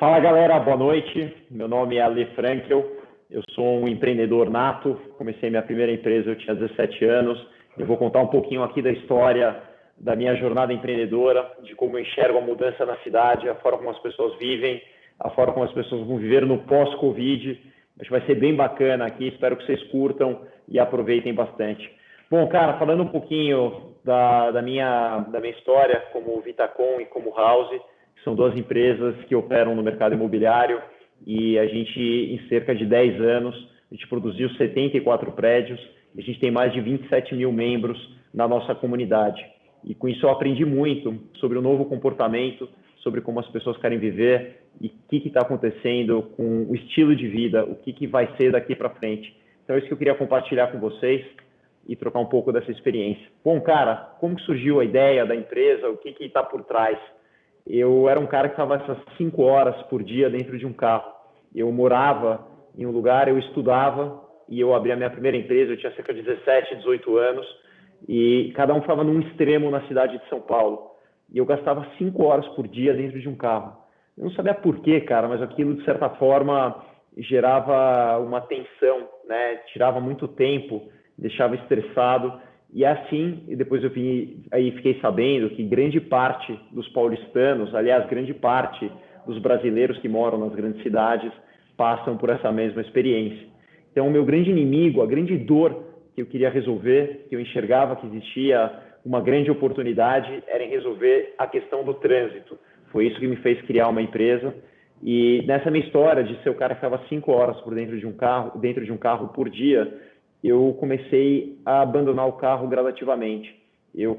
Fala galera, boa noite. Meu nome é Ale Frankel, eu sou um empreendedor nato. Comecei minha primeira empresa, eu tinha 17 anos. Eu vou contar um pouquinho aqui da história da minha jornada empreendedora, de como eu enxergo a mudança na cidade, a forma como as pessoas vivem, a forma como as pessoas vão viver no pós-Covid. Acho que vai ser bem bacana aqui, espero que vocês curtam e aproveitem bastante. Bom, cara, falando um pouquinho da minha história como Vitacom e como House, que são duas empresas que operam no mercado imobiliário, e a gente, em cerca de 10 anos, a gente produziu 74 prédios, e a gente tem mais de 27 mil membros na nossa comunidade. E com isso eu aprendi muito sobre o novo comportamento, sobre como as pessoas querem viver e o que está acontecendo com o estilo de vida, o que vai ser daqui para frente. Então é isso que eu queria compartilhar com vocês e trocar um pouco dessa experiência. Bom, cara, como que surgiu a ideia da empresa, o que está por trás? Eu era um cara que estava essas 5 horas por dia dentro de um carro. Eu morava em um lugar, eu estudava e eu abri a minha primeira empresa, eu tinha cerca de 17, 18 anos, e cada um estava num extremo na cidade de São Paulo. E eu gastava 5 horas por dia dentro de um carro. Eu não sabia por quê, cara, mas aquilo, de certa forma, gerava uma tensão, né? Tirava muito tempo, deixava estressado. E assim, e depois aí fiquei sabendo que grande parte dos paulistanos, aliás, grande parte dos brasileiros que moram nas grandes cidades, passam por essa mesma experiência. Então, o meu grande inimigo, a grande dor que eu queria resolver, que eu enxergava que existia uma grande oportunidade, era em resolver a questão do trânsito. Foi isso que me fez criar uma empresa. E nessa minha história de ser o cara que ficava 5 horas por dentro de um carro por dia, eu comecei a abandonar o carro gradativamente.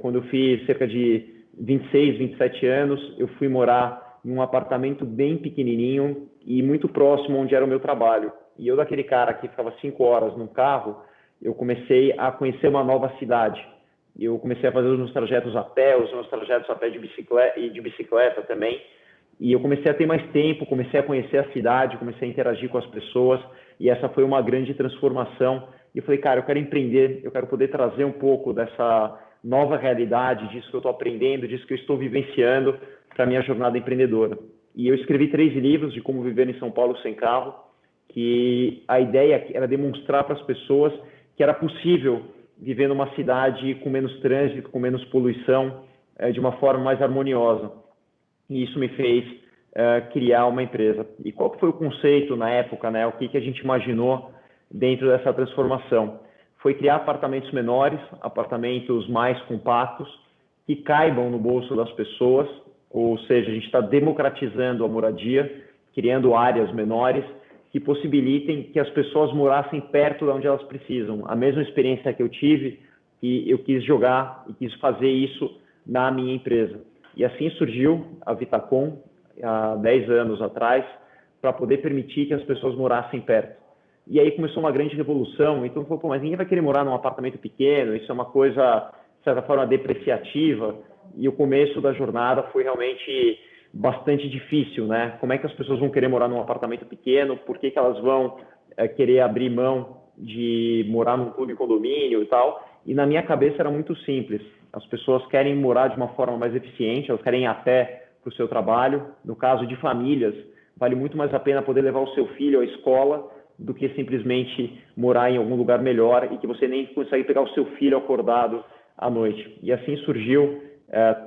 Quando eu fiz cerca de 26, 27 anos, eu fui morar em um apartamento bem pequenininho e muito próximo onde era o meu trabalho. E eu, daquele cara que ficava 5 horas no carro, eu comecei a conhecer uma nova cidade. Eu comecei a fazer os meus trajetos a pé, os meus trajetos a pé de bicicleta também. E eu comecei a ter mais tempo, comecei a conhecer a cidade, comecei a interagir com as pessoas. E essa foi uma grande transformação. E eu falei, cara, eu quero empreender, eu quero poder trazer um pouco dessa nova realidade, disso que eu estou aprendendo, disso que eu estou vivenciando para a minha jornada empreendedora. E eu escrevi 3 livros de como viver em São Paulo sem carro, que a ideia era demonstrar para as pessoas que era possível viver numa cidade com menos trânsito, com menos poluição, de uma forma mais harmoniosa. E isso me fez criar uma empresa. E qual que foi o conceito na época, né? O que a gente imaginou dentro dessa transformação? Foi criar apartamentos menores, apartamentos mais compactos, que caibam no bolso das pessoas, ou seja, a gente está democratizando a moradia, criando áreas menores, que possibilitem que as pessoas morassem perto de onde elas precisam. A mesma experiência que eu tive, e eu quis jogar e quis fazer isso na minha empresa. E assim surgiu a Vitacom, há 10 anos atrás, para poder permitir que as pessoas morassem perto. E aí começou uma grande revolução. Então, falou, mas ninguém vai querer morar num apartamento pequeno, isso é uma coisa, de certa forma, depreciativa. E o começo da jornada foi realmente bastante difícil, né? Como é que as pessoas vão querer morar num apartamento pequeno? Por que elas vão querer abrir mão de morar num clube condomínio e tal? E na minha cabeça era muito simples. As pessoas querem morar de uma forma mais eficiente, elas querem ir a pé para o seu trabalho. No caso de famílias, vale muito mais a pena poder levar o seu filho à escola do que simplesmente morar em algum lugar melhor e que você nem consegue pegar o seu filho acordado à noite. E assim surgiu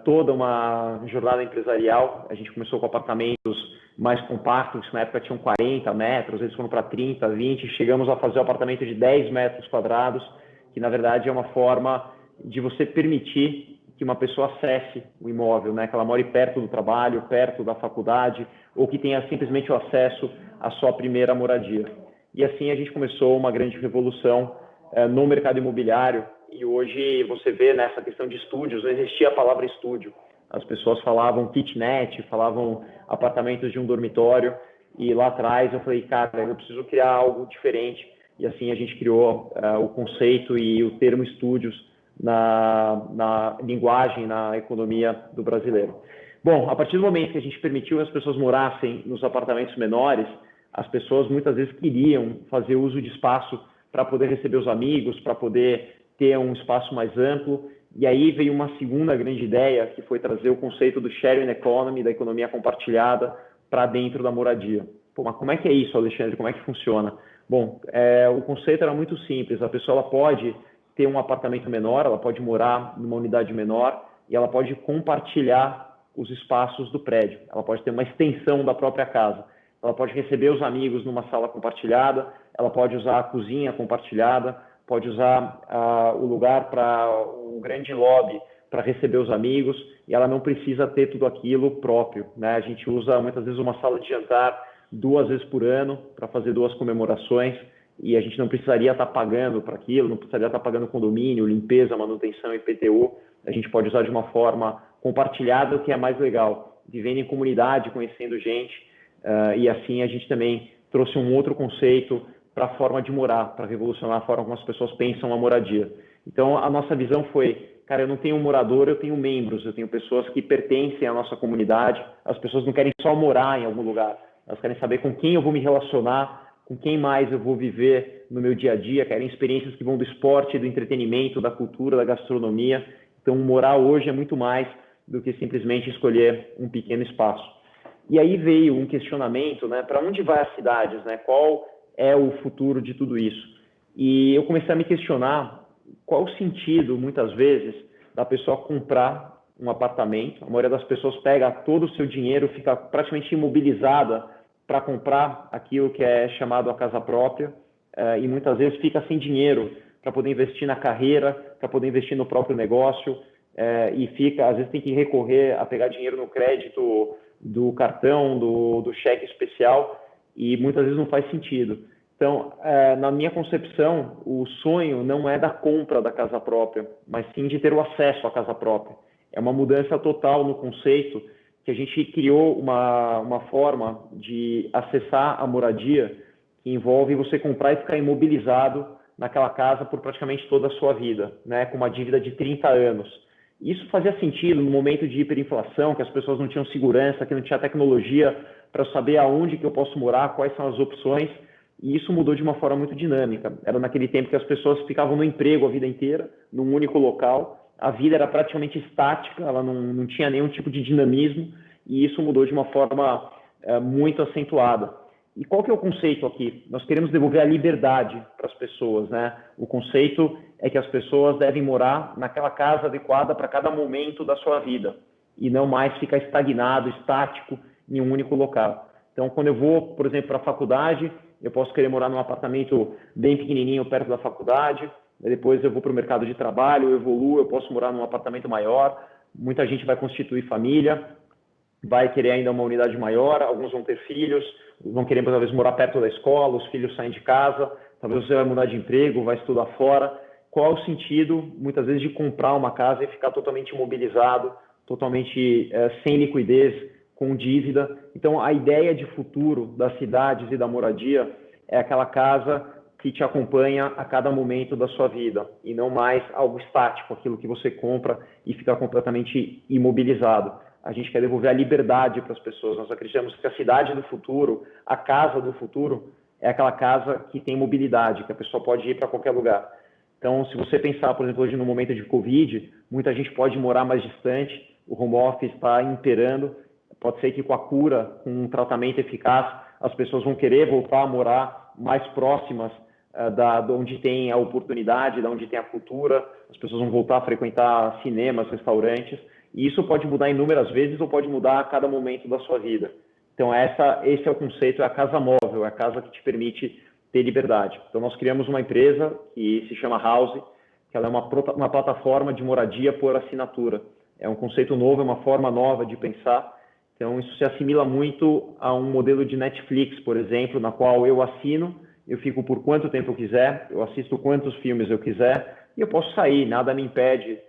toda uma jornada empresarial. A gente começou com apartamentos mais compactos, que na época tinham 40 metros, eles foram para 30, 20, chegamos a fazer um apartamento de 10 metros quadrados, que na verdade é uma forma de você permitir que uma pessoa acesse o imóvel, né? Que ela more perto do trabalho, perto da faculdade, ou que tenha simplesmente o acesso à sua primeira moradia. E assim a gente começou uma grande revolução no mercado imobiliário. E hoje você vê nessa questão de estúdios, não existia a palavra estúdio. As pessoas falavam kitnet, falavam apartamentos de um dormitório. E lá atrás eu falei, cara, eu preciso criar algo diferente. E assim a gente criou o conceito e o termo estúdios na linguagem, na economia do brasileiro. Bom, a partir do momento que a gente permitiu que as pessoas morassem nos apartamentos menores, as pessoas muitas vezes queriam fazer uso de espaço para poder receber os amigos, para poder ter um espaço mais amplo. E aí veio uma segunda grande ideia, que foi trazer o conceito do sharing economy, da economia compartilhada, para dentro da moradia. Pô, mas como é que é isso, Alexandre? Como é que funciona? Bom, o conceito era muito simples. A pessoa ela pode ter um apartamento menor, ela pode morar numa unidade menor e ela pode compartilhar os espaços do prédio. Ela pode ter uma extensão da própria casa. Ela pode receber os amigos numa sala compartilhada, ela pode usar a cozinha compartilhada, pode usar o lugar para um grande lobby para receber os amigos, e ela não precisa ter tudo aquilo próprio, né? A gente usa muitas vezes uma sala de jantar 2 vezes por ano para fazer 2 comemorações, e a gente não precisaria estar pagando para aquilo, não precisaria estar pagando condomínio, limpeza, manutenção, IPTU. A gente pode usar de uma forma compartilhada, o que é mais legal, vivendo em comunidade, conhecendo gente, e assim a gente também trouxe um outro conceito para a forma de morar, para revolucionar a forma como as pessoas pensam a moradia. Então, a nossa visão foi, cara, eu não tenho um morador, eu tenho membros, eu tenho pessoas que pertencem à nossa comunidade, as pessoas não querem só morar em algum lugar, elas querem saber com quem eu vou me relacionar, com quem mais eu vou viver no meu dia a dia, querem experiências que vão do esporte, do entretenimento, da cultura, da gastronomia. Então, morar hoje é muito mais do que simplesmente escolher um pequeno espaço. E aí veio um questionamento, né, para onde vai as cidades, né, qual é o futuro de tudo isso? E eu comecei a me questionar qual o sentido, muitas vezes, da pessoa comprar um apartamento. A maioria das pessoas pega todo o seu dinheiro, fica praticamente imobilizada para comprar aquilo que é chamado a casa própria, e muitas vezes fica sem dinheiro para poder investir na carreira, para poder investir no próprio negócio, e fica, às vezes tem que recorrer a pegar dinheiro no crédito do cartão, do cheque especial, e muitas vezes não faz sentido. Então, na minha concepção, o sonho não é da compra da casa própria, mas sim de ter o acesso à casa própria. É uma mudança total no conceito, que a gente criou uma forma de acessar a moradia que envolve você comprar e ficar imobilizado naquela casa por praticamente toda a sua vida, né, com uma dívida de 30 anos. Isso fazia sentido no momento de hiperinflação, que as pessoas não tinham segurança, que não tinha tecnologia para saber aonde que eu posso morar, quais são as opções, e isso mudou de uma forma muito dinâmica. Era naquele tempo que as pessoas ficavam no emprego a vida inteira, num único local, a vida era praticamente estática, ela não tinha nenhum tipo de dinamismo, e isso mudou de uma forma muito acentuada. E qual que é o conceito aqui? Nós queremos devolver a liberdade para as pessoas, né? O conceito é que as pessoas devem morar naquela casa adequada para cada momento da sua vida e não mais ficar estagnado, estático em um único local. Então, quando eu vou, por exemplo, para a faculdade, eu posso querer morar num apartamento bem pequenininho perto da faculdade, depois eu vou para o mercado de trabalho, eu evoluo, eu posso morar num apartamento maior, muita gente vai constituir família, vai querer ainda uma unidade maior, alguns vão ter filhos, vão querer talvez morar perto da escola, os filhos saem de casa, talvez você vai mudar de emprego, vai estudar fora. Qual é o sentido, muitas vezes, de comprar uma casa e ficar totalmente imobilizado, totalmente sem liquidez, com dívida? Então, a ideia de futuro das cidades e da moradia é aquela casa que te acompanha a cada momento da sua vida, e não mais algo estático, aquilo que você compra e fica completamente imobilizado. A gente quer devolver a liberdade para as pessoas. Nós acreditamos que a cidade do futuro, a casa do futuro, é aquela casa que tem mobilidade, que a pessoa pode ir para qualquer lugar. Então, se você pensar, por exemplo, hoje no momento de Covid, muita gente pode morar mais distante, o home office está imperando, pode ser que com a cura, com um tratamento eficaz, as pessoas vão querer voltar a morar mais próximas de onde tem a oportunidade, de onde tem a cultura, as pessoas vão voltar a frequentar cinemas, restaurantes, e isso pode mudar inúmeras vezes ou pode mudar a cada momento da sua vida. Então, esse é o conceito, é a casa móvel, é a casa que te permite ter liberdade. Então, nós criamos uma empresa que se chama House, que ela é uma plataforma de moradia por assinatura. É um conceito novo, é uma forma nova de pensar. Então, isso se assimila muito a um modelo de Netflix, por exemplo, na qual eu assino, eu fico por quanto tempo eu quiser, eu assisto quantos filmes eu quiser, e eu posso sair, nada me impede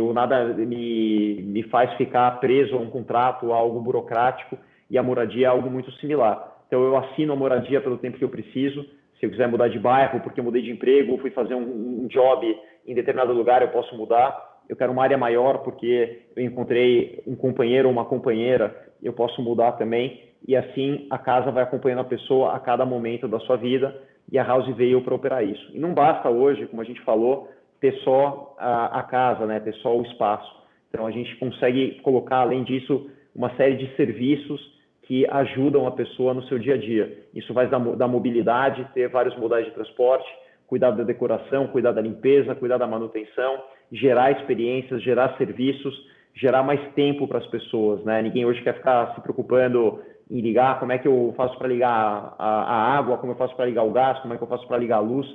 ou nada me faz ficar preso a um contrato, a algo burocrático, e a moradia é algo muito similar. Então, eu assino a moradia pelo tempo que eu preciso. Se eu quiser mudar de bairro porque eu mudei de emprego, ou fui fazer um job em determinado lugar, eu posso mudar. Eu quero uma área maior porque eu encontrei um companheiro ou uma companheira, eu posso mudar também. E assim, a casa vai acompanhando a pessoa a cada momento da sua vida, e a House veio para operar isso. E não basta hoje, como a gente falou, ter só a casa, né? Ter só o espaço. Então, a gente consegue colocar, além disso, uma série de serviços que ajudam a pessoa no seu dia a dia. Isso vai da mobilidade, ter vários modais de transporte, cuidar da decoração, cuidar da limpeza, cuidar da manutenção, gerar experiências, gerar serviços, gerar mais tempo para as pessoas, né? Ninguém hoje quer ficar se preocupando em ligar, como é que eu faço para ligar a água, como eu faço para ligar o gás, como é que eu faço para ligar a luz.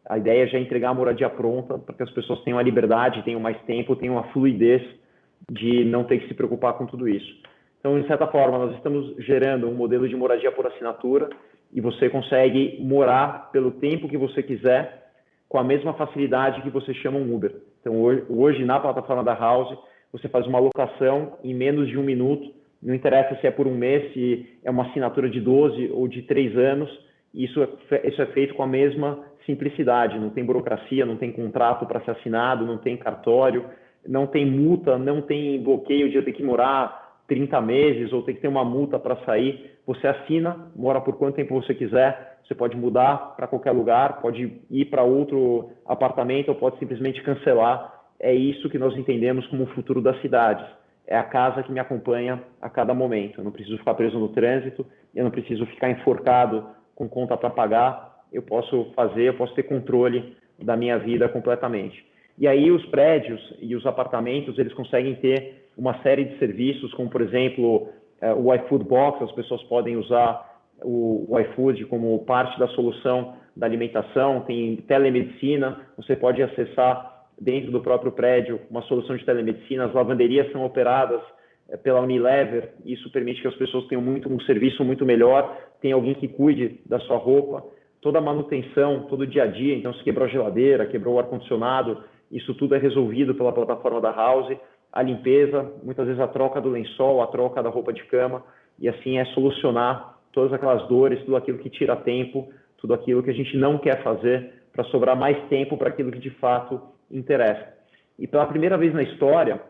A ideia é já entregar a moradia pronta, para que as pessoas tenham a liberdade, tenham mais tempo, tenham a fluidez de não ter que se preocupar com tudo isso. Então, de certa forma, nós estamos gerando um modelo de moradia por assinatura e você consegue morar pelo tempo que você quiser, com a mesma facilidade que você chama um Uber. Então, hoje na plataforma da House, você faz uma locação em menos de 1 minuto, não interessa se é por um mês, se é uma assinatura de 12 ou de 3 anos, isso é feito com a mesma simplicidade, não tem burocracia, não tem contrato para ser assinado, não tem cartório, não tem multa, não tem bloqueio de eu ter que morar 30 meses ou ter que ter uma multa para sair. Você assina, mora por quanto tempo você quiser, você pode mudar para qualquer lugar, pode ir para outro apartamento ou pode simplesmente cancelar. É isso que nós entendemos como o futuro das cidades. É a casa que me acompanha a cada momento. Eu não preciso ficar preso no trânsito, eu não preciso ficar enforcado com conta para pagar. Eu posso ter controle da minha vida completamente. E aí os prédios e os apartamentos, eles conseguem ter uma série de serviços, como, por exemplo, o iFood Box. As pessoas podem usar o iFood como parte da solução da alimentação. Tem telemedicina, você pode acessar dentro do próprio prédio uma solução de telemedicina. As lavanderias são operadas pela Unilever. Isso permite que as pessoas tenham um serviço muito melhor, tem alguém que cuide da sua roupa. Toda a manutenção, todo o dia a dia, então se quebrou a geladeira, quebrou o ar-condicionado, isso tudo é resolvido pela plataforma da House. A limpeza, muitas vezes a troca do lençol, a troca da roupa de cama, e assim é solucionar todas aquelas dores, tudo aquilo que tira tempo, tudo aquilo que a gente não quer fazer para sobrar mais tempo para aquilo que de fato interessa. E pela primeira vez na história,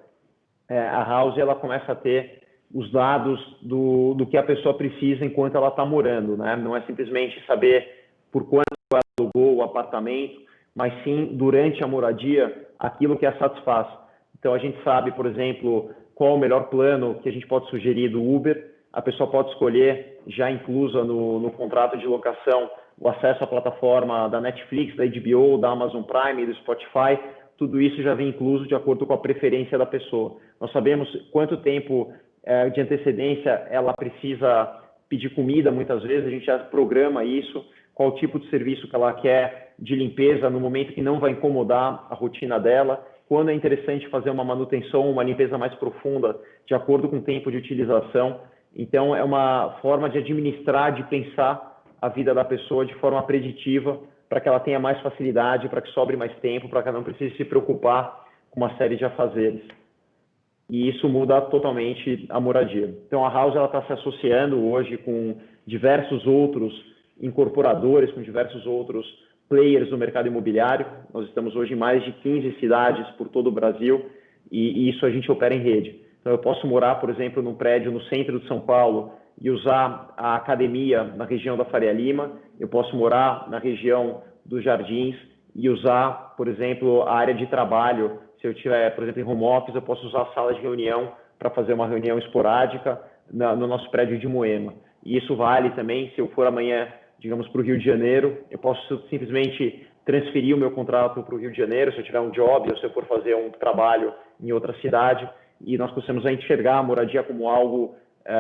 a House ela começa a ter os dados do que a pessoa precisa enquanto ela está morando, né? Não é simplesmente saber por quanto ela alugou o apartamento, mas sim, durante a moradia, aquilo que a satisfaz. Então, a gente sabe, por exemplo, qual o melhor plano que a gente pode sugerir do Uber. A pessoa pode escolher, já inclusa no contrato de locação, o acesso à plataforma da Netflix, da HBO, da Amazon Prime, do Spotify. Tudo isso já vem incluso de acordo com a preferência da pessoa. Nós sabemos quanto tempo de antecedência ela precisa pedir comida, muitas vezes, a gente já programa isso, qual o tipo de serviço que ela quer de limpeza no momento que não vai incomodar a rotina dela, quando é interessante fazer uma manutenção, uma limpeza mais profunda, de acordo com o tempo de utilização. Então, é uma forma de administrar, de pensar a vida da pessoa de forma preditiva, para que ela tenha mais facilidade, para que sobre mais tempo, para que ela não precise se preocupar com uma série de afazeres. E isso muda totalmente a moradia. Então, a House está se associando hoje com diversos outros incorporadores, com diversos outros players do mercado imobiliário. Nós estamos hoje em mais de 15 cidades por todo o Brasil e isso a gente opera em rede. Então, eu posso morar, por exemplo, num prédio no centro de São Paulo e usar a academia na região da Faria Lima. Eu posso morar na região dos Jardins e usar, por exemplo, a área de trabalho. Se eu estiver, por exemplo, em home office, eu posso usar a sala de reunião para fazer uma reunião esporádica no nosso prédio de Moema. E isso vale também se eu for amanhã, digamos, para o Rio de Janeiro. Eu posso simplesmente transferir o meu contrato para o Rio de Janeiro, se eu tiver um job ou se eu for fazer um trabalho em outra cidade. E nós conseguimos enxergar a moradia como algo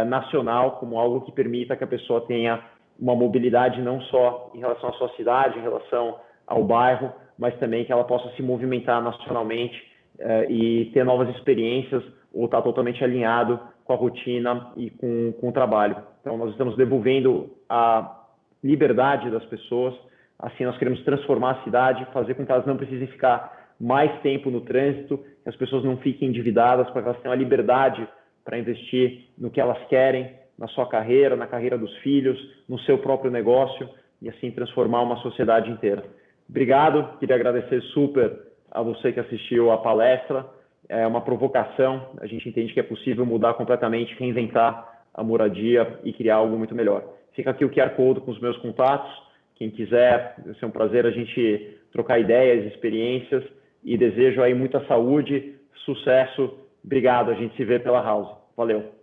nacional, como algo que permita que a pessoa tenha uma mobilidade não só em relação à sua cidade, em relação ao bairro, mas também que ela possa se movimentar nacionalmente e ter novas experiências ou estar totalmente alinhado com a rotina e com o trabalho. Então, nós estamos devolvendo a liberdade das pessoas, assim nós queremos transformar a cidade, fazer com que elas não precisem ficar mais tempo no trânsito, que as pessoas não fiquem endividadas, para que elas tenham a liberdade para investir no que elas querem, na sua carreira, na carreira dos filhos, no seu próprio negócio e assim transformar uma sociedade inteira. Obrigado, queria agradecer super a você que assistiu à palestra. É uma provocação, a gente entende que é possível mudar completamente, reinventar a moradia e criar algo muito melhor. Fica aqui o QR Code com os meus contatos, quem quiser, vai ser um prazer a gente trocar ideias, experiências e desejo aí muita saúde, sucesso. Obrigado, a gente se vê pela House. Valeu.